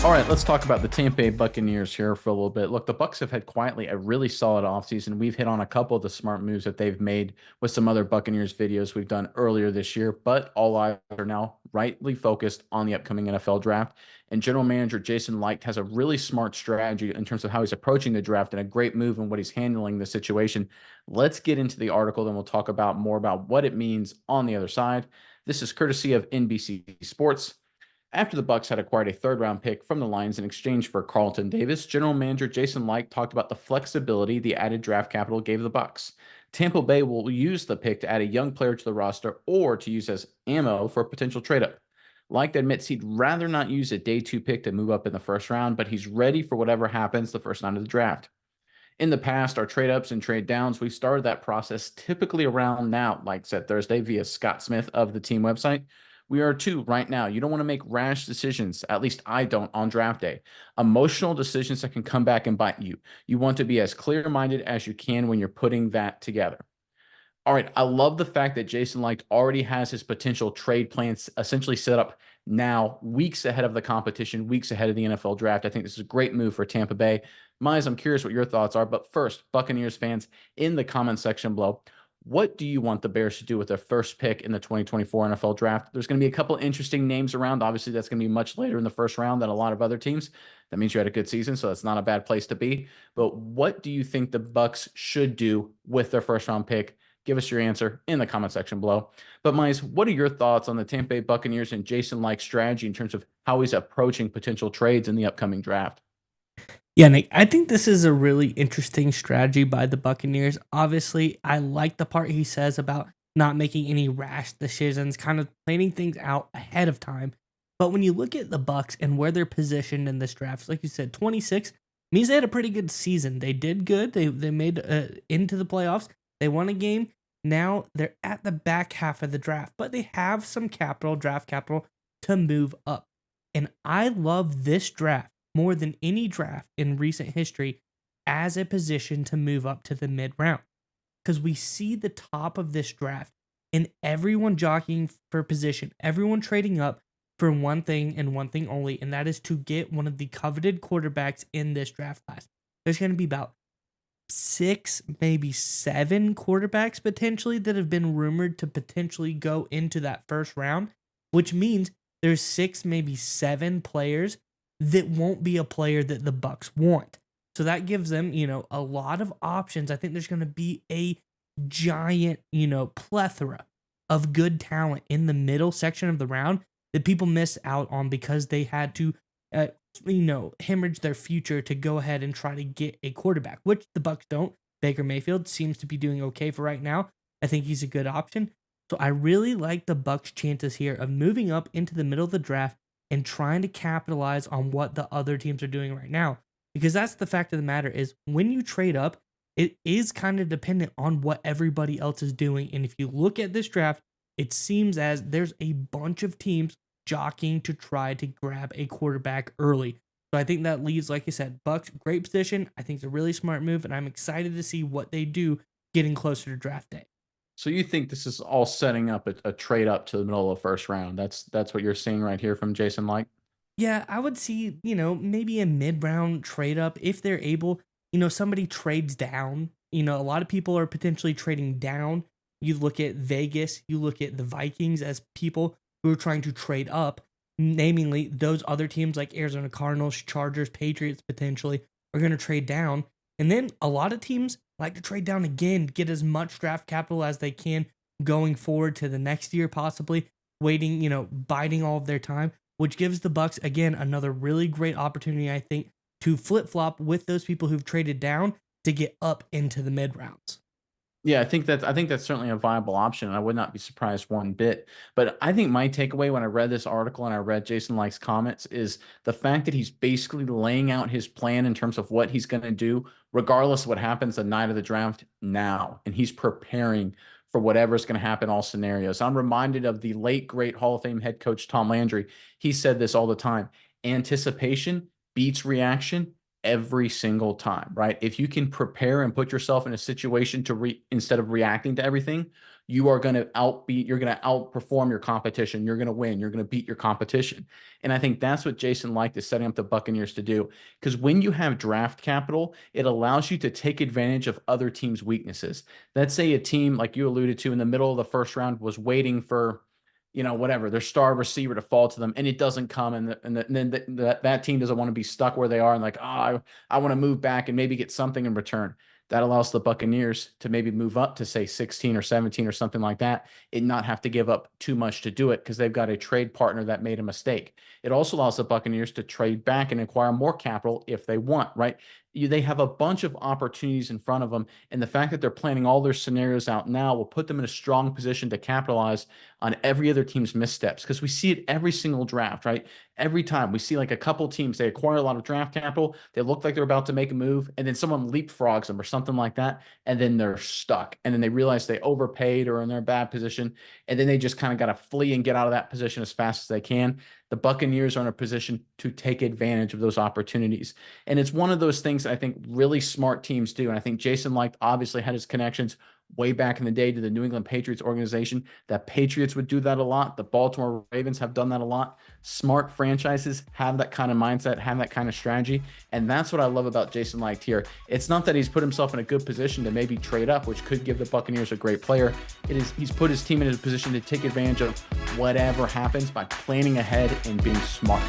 All right, let's talk about the Tampa Bay Buccaneers here for a little bit. Look, the Bucs have had quietly a really solid offseason. We've hit on a couple of the smart moves that they've made with some other Buccaneers videos we've done earlier this year, but all eyes are now rightly focused on the upcoming NFL draft. And general manager Jason Licht has a really smart strategy in terms of how he's approaching the draft and a great move in what he's handling the situation. Let's get into the article, then we'll talk about more about what it means on the other side. This is courtesy of NBC Sports. After the Bucs had acquired a third-round pick from the Lions in exchange for Carlton Davis, general manager Jason Licht talked about the flexibility the added draft capital gave the Bucs. Tampa Bay will use the pick to add a young player to the roster or to use as ammo for a potential trade-up. Licht admits he'd rather not use a day 2 pick to move up in the first round, but he's ready for whatever happens the first round of the draft. In the past, our trade ups and trade downs, we've started that process typically around now, like said Thursday via Scott Smith of the team website. We are too right now. You don't want to make rash decisions. At least I don't on draft day. Emotional decisions that can come back and bite you. You want to be as clear minded as you can when you're putting that together. All right. I love the fact that Jason Licht already has his potential trade plans essentially set up now, weeks ahead of the competition, weeks ahead of the NFL draft. I think this is a great move for Tampa Bay. Miles, I'm curious what your thoughts are. But first, Buccaneers fans in the comment section below, what do you want the Bears to do with their first pick in the 2024 NFL draft? There's going to be a couple interesting names around. Obviously, that's going to be much later in the first round than a lot of other teams. That means you had a good season, so that's not a bad place to be. But what do you think the Bucs should do with their first round pick? Give us your answer in the comment section below. But Miles, what are your thoughts on the Tampa Bay Buccaneers and Jason Licht's strategy in terms of how he's approaching potential trades in the upcoming draft? Yeah, Nick, I think this is a really interesting strategy by the Buccaneers. Obviously, I like the part he says about not making any rash decisions, kind of planning things out ahead of time. But when you look at the Bucs and where they're positioned in this draft, like you said, 26 means they had a pretty good season. They did good. They made into the playoffs. They won a game. Now they're at the back half of the draft, but they have some capital, draft capital, to move up. And I love this draft more than any draft in recent history as a position to move up to the mid round. Because we see the top of this draft and everyone jockeying for position, everyone trading up for one thing and one thing only, and that is to get one of the coveted quarterbacks in this draft class. There's going to be about 6, maybe 7 quarterbacks potentially that have been rumored to potentially go into that first round, which means there's 6, maybe 7 players that won't be a player that the Bucs want. So that gives them, a lot of options. I think there's going to be a giant, plethora of good talent in the middle section of the round that people miss out on because they had to, hemorrhage their future to go ahead and try to get a quarterback, which the Bucs don't. Baker Mayfield seems to be doing okay for right now. I think he's a good option. So I really like the Bucs' chances here of moving up into the middle of the draft and trying to capitalize on what the other teams are doing right now. Because that's the fact of the matter is when you trade up, it is kind of dependent on what everybody else is doing. And if you look at this draft, it seems as there's a bunch of teams jockeying to try to grab a quarterback early. So I think that leaves, like I said, Bucs, great position. I think it's a really smart move, and I'm excited to see what they do getting closer to draft day. So you think this is all setting up a trade up to the middle of the first round? That's what you're seeing right here from Jason Licht. Yeah, I would see, maybe a mid round trade up if they're able, somebody trades down. A lot of people are potentially trading down. You look at Vegas, you look at the Vikings as people who are trying to trade up, namely those other teams like Arizona Cardinals, Chargers, Patriots potentially are going to trade down. And then a lot of teams like to trade down again, get as much draft capital as they can going forward to the next year, possibly waiting, biding all of their time, which gives the Bucs again another really great opportunity, I think, to flip flop with those people who've traded down to get up into the mid rounds. Yeah, I think that's certainly a viable option, and I would not be surprised one bit. But I think my takeaway when I read this article and I read Jason Licht's comments is the fact that he's basically laying out his plan in terms of what he's going to do, regardless of what happens the night of the draft now, and he's preparing for whatever's going to happen, all scenarios. I'm reminded of the late great Hall of Fame head coach Tom Landry. He said this all the time: anticipation beats reaction every single time, right? If you can prepare and put yourself in a situation to instead of reacting to everything, you're going to outperform your competition. You're going to win. You're going to beat your competition. And I think that's what Jason Licht is setting up the Buccaneers to do. Because when you have draft capital, it allows you to take advantage of other teams' weaknesses. Let's say a team, like you alluded to, in the middle of the first round was waiting for, whatever, their star receiver to fall to them, and it doesn't come, and then that team doesn't want to be stuck where they are and like, I want to move back and maybe get something in return. That allows the Buccaneers to maybe move up to say 16 or 17 or something like that and not have to give up too much to do it because they've got a trade partner that made a mistake. It also allows the Buccaneers to trade back and acquire more capital if they want, right? They have a bunch of opportunities in front of them, and the fact that they're planning all their scenarios out now will put them in a strong position to capitalize on every other team's missteps, because we see it every single draft, right? Every time we see like a couple teams, they acquire a lot of draft capital, they look like they're about to make a move, and then someone leapfrogs them or something like that, and then they're stuck. And then they realize they overpaid or in their bad position, and then they just kind of got to flee and get out of that position as fast as they can. The Buccaneers are in a position to take advantage of those opportunities. And it's one of those things that I think really smart teams do. And I think Jason Licht obviously had his connections way back in the day to the New England Patriots organization. That Patriots would do that a lot. The Baltimore Ravens have done that a lot. Smart franchises have that kind of mindset, have that kind of strategy. And that's what I love about Jason Licht here. It's not that he's put himself in a good position to maybe trade up, which could give the Buccaneers a great player. He's put his team in a position to take advantage of whatever happens by planning ahead and being smart.